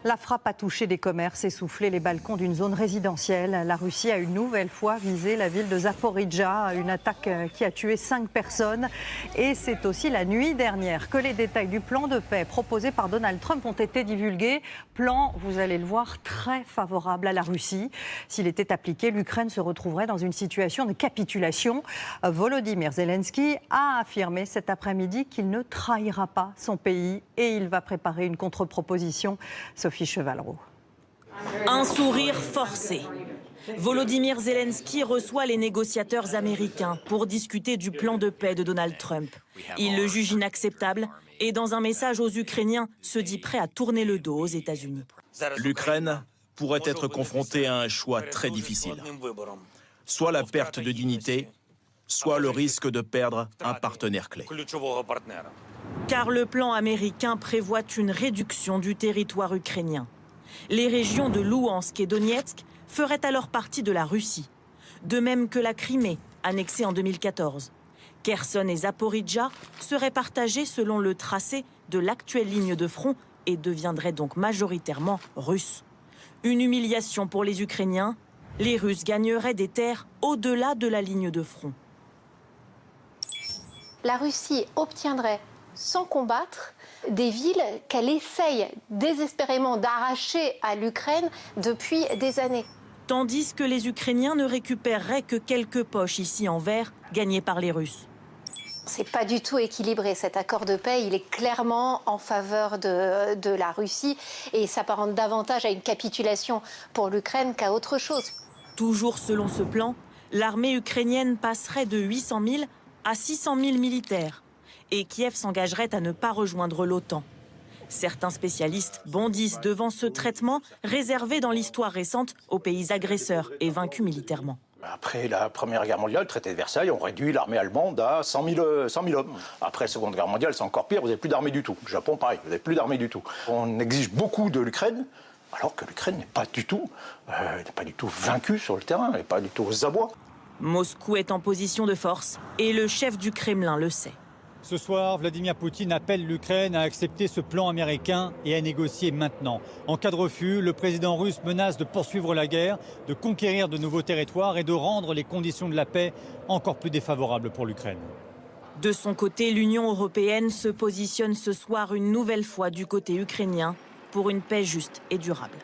La frappe a touché des commerces et soufflé les balcons d'une zone résidentielle. La Russie a une nouvelle fois visé la ville de Zaporijjia, une attaque qui a tué 5 personnes. Et c'est aussi la nuit dernière que les détails du plan de paix proposé par Donald Trump ont été divulgués. Plan, vous allez le voir, très favorable à la Russie. S'il était appliqué, l'Ukraine se retrouverait dans une situation de capitulation. Volodymyr Zelensky a affirmé cet après-midi qu'il ne trahira pas son pays et il va préparer une contre-proposition. Sophie Chevalreau. Un sourire forcé. Volodymyr Zelensky reçoit les négociateurs américains pour discuter du plan de paix de Donald Trump. Il le juge inacceptable et dans un message aux Ukrainiens se dit prêt à tourner le dos aux États-Unis. L'Ukraine pourrait être confrontée à un choix très difficile. Soit la perte de dignité, soit le risque de perdre un partenaire clé. Car le plan américain prévoit une réduction du territoire ukrainien. Les régions de Louhansk et Donetsk feraient alors partie de la Russie, de même que la Crimée, annexée en 2014. Kherson et Zaporijjia seraient partagés selon le tracé de l'actuelle ligne de front et deviendraient donc majoritairement russes. Une humiliation pour les Ukrainiens, les Russes gagneraient des terres au-delà de la ligne de front. La Russie obtiendrait, sans combattre, des villes qu'elle essaye désespérément d'arracher à l'Ukraine depuis des années. Tandis que les Ukrainiens ne récupéreraient que quelques poches ici en vert gagnées par les Russes. C'est pas du tout équilibré, cet accord de paix, il est clairement en faveur de la Russie et s'apparente davantage à une capitulation pour l'Ukraine qu'à autre chose. Toujours selon ce plan, l'armée ukrainienne passerait de 800 000 à 600 000 militaires et Kiev s'engagerait à ne pas rejoindre l'OTAN. Certains spécialistes bondissent devant ce traitement réservé dans l'histoire récente aux pays agresseurs et vaincus militairement. Après la Première Guerre mondiale, le traité de Versailles, on réduit l'armée allemande à 100 000 hommes. Après la Seconde Guerre mondiale, c'est encore pire, vous n'avez plus d'armée du tout. Le Japon, pareil, vous n'avez plus d'armée du tout. On exige beaucoup de l'Ukraine, alors que l'Ukraine n'est pas du tout vaincue sur le terrain, elle n'est pas du tout aux abois. Moscou est en position de force et le chef du Kremlin le sait. Ce soir, Vladimir Poutine appelle l'Ukraine à accepter ce plan américain et à négocier maintenant. En cas de refus, le président russe menace de poursuivre la guerre, de conquérir de nouveaux territoires et de rendre les conditions de la paix encore plus défavorables pour l'Ukraine. De son côté, l'Union européenne se positionne ce soir une nouvelle fois du côté ukrainien pour une paix juste et durable.